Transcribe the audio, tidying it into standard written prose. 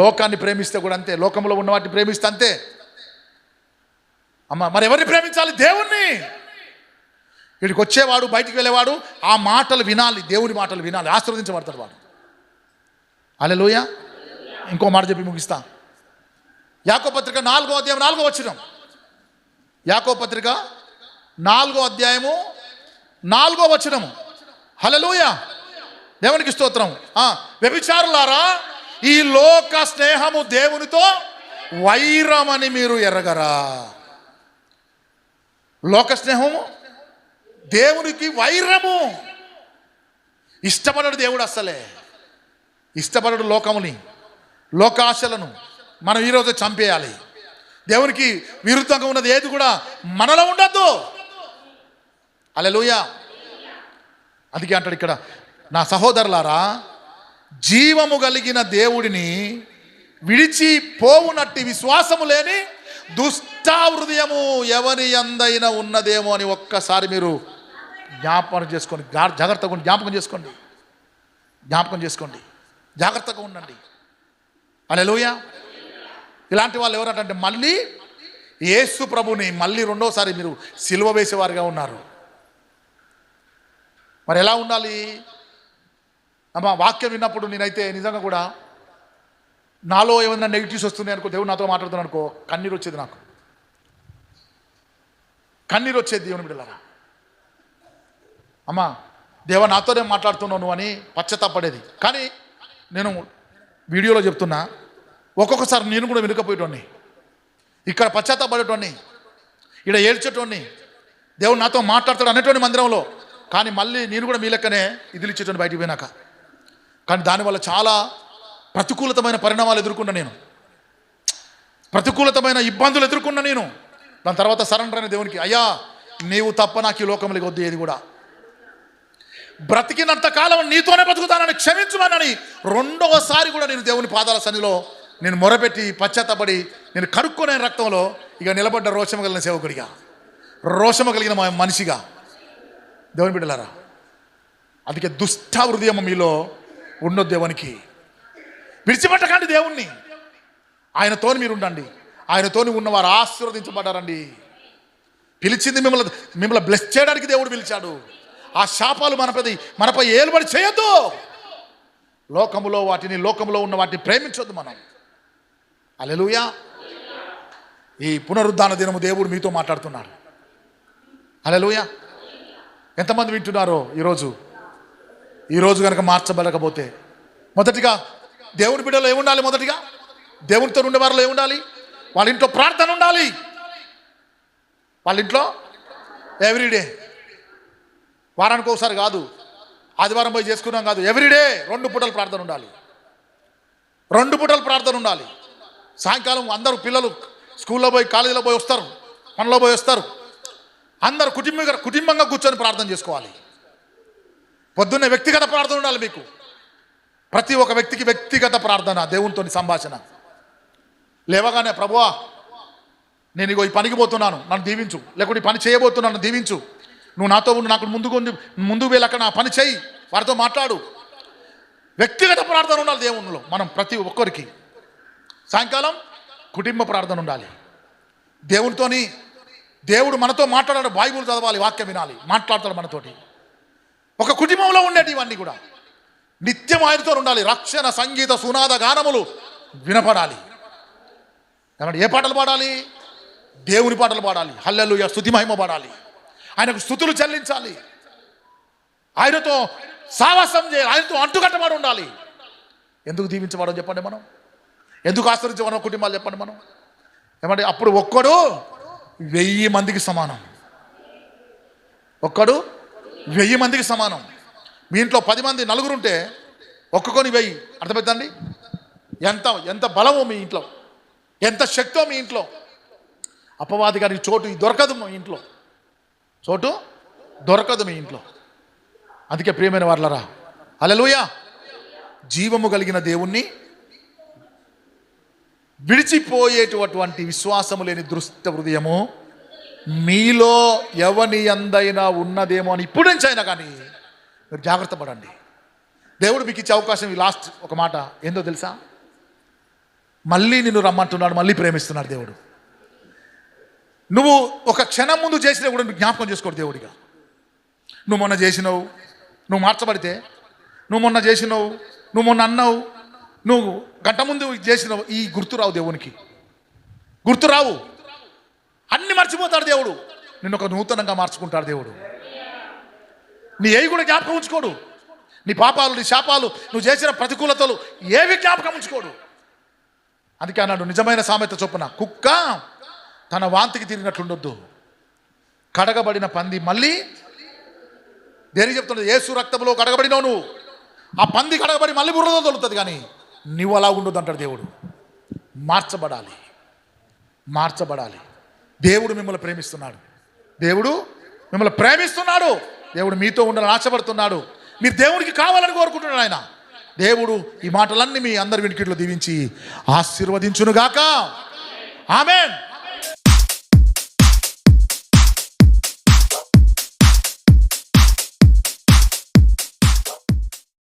లోకాన్ని ప్రేమిస్తే కూడా అంతే, లోకంలో ఉన్న వాటిని ప్రేమిస్తే అంతే. అమ్మ మరి ఎవరిని ప్రేమించాలి? దేవుణ్ణి. వీడికి వచ్చేవాడు, బయటికి వెళ్ళేవాడు ఆ మాటలు వినాలి, దేవుని మాటలు వినాలి, ఆశీర్వదించబడతాడు వాడు. హల్లెలూయా. ఇంకో మాట చెప్పి ముగిస్తా. యాకోబు పత్రిక 4వ అధ్యాయం 4వ వచనం. యాకోబు పత్రిక 4వ అధ్యాయము 4వ వచనము. హల్లెలూయా. దేవునికి స్తోత్రం. వ్యభిచారులారా, ఈ లోక స్నేహము దేవునితో వైరమని మీరు ఎరగరా. లోక స్నేహము దేవునికి వైరము. ఇష్టపడడు దేవుడు, అస్సలే ఇష్టపడడు లోకముని, లోకాశలను. మనం ఈరోజు చంపేయాలి. దేవునికి విరుద్ధంగా ఉన్నది ఏది కూడా మనలో ఉండద్దు. హల్లెలూయా. అందుకే అంటాడు ఇక్కడ, నా సహోదరులారా, జీవము కలిగిన దేవుడిని విడిచిపోవునట్టి విశ్వాసము లేని దుష్ట హృదయము ఎవరి యందైనా ఉన్నదేమో అని ఒక్కసారి మీరు జ్ఞాపకం చేసుకోండి. జాగ్రత్తగా జ్ఞాపకం చేసుకోండి, జ్ఞాపకం చేసుకోండి, జాగ్రత్తగా ఉండండి. హల్లెలూయా. ఇలాంటి వాళ్ళు ఎవరంటే మళ్ళీ యేసు ప్రభుని మళ్ళీ రెండోసారి మీరు సిలువ వేసేవారుగా ఉన్నారు. మరి ఎలా ఉండాలి? అమ్మ వాక్యం విన్నప్పుడు నేనైతే నిజంగా కూడా నాలో ఏమైనా నెగిటివ్స్ వస్తున్నాయి అనుకో, దేవుడు నాతో మాట్లాడుతున్నాను అనుకో, కన్నీరు వచ్చేది, నాకు కన్నీరు వచ్చేది. దేవుని బిడ్డలారా, అమ్మ దేవ నాతోనే మాట్లాడుతున్నావు నువ్వు అని పశ్చాత్తాపడేది. కానీ నేను వీడియోలో చెప్తున్నా, ఒక్కొక్కసారి నేను కూడా వెనుకపోయేటోడిని, ఇక్కడ పశ్చాత్తాపడేటోడిని, ఇక్కడ ఏడ్చేటోడిని, దేవుడు నాతో మాట్లాడతాడు అనేటోని మందిరంలో. కానీ మళ్ళీ నేను కూడా మీ లెక్కనే ఇదిలు ఇచ్చేటోని బయటికి పోయినాక. కానీ దానివల్ల చాలా ప్రతికూలతమైన పరిణామాలు ఎదుర్కొన్నా నేను, ప్రతికూలతమైన ఇబ్బందులు ఎదుర్కొన్నా నేను. దాని తర్వాత సరెండర్ అయిన దేవునికి, అయ్యా నీవు తప్ప నాకు ఈ లోకంలోకి వద్దు ఏది కూడా, బ్రతికినంత కాలం నీతోనే బతుకుతానని క్షమించుమనని రెండవసారి కూడా నేను దేవుని పాదాల సన్నిలో నేను మొరపెట్టి పశ్చాత్తపడి నేను కడుక్కునే రక్తంలో ఇక నిలబడ్డ రోషము కలిగిన సేవకుడిగా, రోషము కలిగిన మనిషిగా. దేవుని బిడ్డలారా, అందుకే దుష్ట హృదయం మీలో ఉండొద్దు. దేవునికి విడిచిపెట్టకండి దేవుణ్ణి. ఆయనతోని మీరు ఉండండి. ఆయనతోని ఉన్నవారు ఆశీర్వదించబడ్డారండి. పిలిచింది మిమ్మల్ని బ్లెస్ చేయడానికి దేవుడు పిలిచాడు. ఆ శాపాలు మనపై ఏలుబడి చేయొద్దు. లోకములో ఉన్న వాటిని ప్రేమించొద్దు మనం. హల్లెలూయా. ఈ పునరుద్ధాన దినము దేవుడు మీతో మాట్లాడుతున్నాడు. హల్లెలూయా. ఎంతమంది వింటున్నారో ఈరోజు కనుక మార్చబడకపోతే, మొదటిగా దేవుని బిడ్డలో ఏముండాలి? మొదటిగా దేవునితో ఉండేవారిలో ఏముండాలి? వాళ్ళ ఇంట్లో ప్రార్థన ఉండాలి. వాళ్ళ ఇంట్లో ఎవ్రీడే, వారానికి ఒకసారి కాదు, ఆదివారం పోయి చేసుకున్నాం కాదు, ఎవ్రీడే 2 పూటలు ప్రార్థన ఉండాలి. 2 పూటలు ప్రార్థన ఉండాలి. సాయంకాలం అందరూ పిల్లలు స్కూల్లో పోయి, కాలేజీలో పోయి వస్తారు, పనిలో పోయి వస్తారు, అందరూ కుటుంబంగా కూర్చొని ప్రార్థన చేసుకోవాలి. పొద్దున్నే వ్యక్తిగత ప్రార్థన ఉండాలి మీకు. ప్రతి ఒక్క వ్యక్తికి వ్యక్తిగత ప్రార్థన, దేవునితో సంభాషణ. లేవగానే, ప్రభువా నేను ఇగో ఈ పనికి పోతున్నాను, నన్ను దీవించు, లేకుంటే ఈ పని చేయబోతున్నాను, దీవించు, నువ్వు నాతో ఉండు, నాకు ముందుకు వెళ్ళక నా పని చేయి, వారితో మాట్లాడు. వ్యక్తిగత ప్రార్థన ఉండాలి దేవునిలో. మనం ప్రతి ఒక్కరికి సాయంకాలం కుటుంబ ప్రార్థన ఉండాలి. దేవునితోని, దేవుడు మనతో మాట్లాడాడు, బైబిల్ చదవాలి, వాక్యం వినాలి, మాట్లాడతాడు మనతోటి. ఒక కుటుంబంలో ఉండేటి ఇవన్నీ కూడా నిత్యం ఆయనతో ఉండాలి. రక్షణ సంగీత సునాద గానములు వినపడాలి. ఏ పాటలు పాడాలి? దేవుని పాటలు పాడాలి. హల్లెలూయా, స్తుతి మహిమ పాడాలి, ఆయనకు స్తుతులు చెల్లించాలి, ఆయనతో సావాసం చేయాలి, ఆయనతో అంటుకట్టబడి ఉండాలి. ఎందుకు దీవించబడో చెప్పండి మనం? ఎందుకు ఆశ్రయించబడో కుటుంబాలు చెప్పండి మనం? ఏమంటే అప్పుడు ఒక్కడు 1000 మందికి సమానం. ఒక్కడు 1000 మందికి సమానం. మీ ఇంట్లో 10 మంది, 4 ఉంటే ఒక్కొక్కని 1000. అర్థమవుతుందండి? ఎంత బలమో మీ ఇంట్లో, ఎంత శక్తో మీ ఇంట్లో. అపవాది గారికి చోటు దొరకదు మీ ఇంట్లో, చోటు దొరకదు మీ ఇంట్లో. అందుకే ప్రియమైన వారలారా, హల్లెలూయా, జీవము కలిగిన దేవుణ్ణి విడిచిపోయేటటువంటి విశ్వాసము లేని దుష్ట హృదయము మీలో ఎవని యందైనా ఉన్నదేమో అని ఇప్పుడు నుంచి అయినా కానీ మీరు జాగ్రత్త పడండి. దేవుడు మీకు ఇచ్చే అవకాశం, ఈ లాస్ట్ ఒక మాట ఏందో తెలుసా? మళ్ళీ నిన్ను రమ్మంటున్నాడు, మళ్ళీ ప్రేమిస్తున్నాడు దేవుడు. నువ్వు ఒక క్షణం ముందు చేసినా కూడా నువ్వు జ్ఞాపకం చేసుకోడు దేవుడిగా. నువ్వు మొన్న చేసినావు, నువ్వు మార్చబడితే, నువ్వు మొన్న చేసినావు, నువ్వు మొన్న అన్నావు, నువ్వు గంట ముందు చేసినావు, ఈ గుర్తురావు దేవునికి, గుర్తురావు. అన్ని మర్చిపోతాడు దేవుడు. నిన్ను ఒక నూతనంగా మార్చుకుంటాడు దేవుడు. నీ ఏవి కూడా జ్ఞాపకం ఉంచుకోడు. నీ పాపాలు, నీ శాపాలు, నువ్వు చేసిన ప్రతికూలతలు ఏవి జ్ఞాపకం ఉంచుకోడు. అందుకే అన్నాడు నిజమైన సామెత చొప్పున, కుక్క తన వాంతికి తిరిగినట్లుండొద్దు, కడగబడిన పంది మళ్ళీ దేనికి చెప్తున్నది? యేసు రక్తంలో కడగబడినావు నువ్వు. ఆ పంది కడగబడి మళ్ళీ బుర్రలో తొలుతుంది, కానీ నువ్వు అలా ఉండొద్దు అంటాడు దేవుడు. మార్చబడాలి, మార్చబడాలి. దేవుడు మిమ్మల్ని ప్రేమిస్తున్నాడు, దేవుడు మిమ్మల్ని ప్రేమిస్తున్నాడు, దేవుడు మీతో ఉండాలని ఆశపడుతున్నాడు. మీరు దేవుడికి కావాలని కోరుకుంటున్నాడు ఆయన. దేవుడు ఈ మాటలన్నీ మీ అందరి వినికిడిలో దీవించి ఆశీర్వదించునుగాక. ఆమేన్.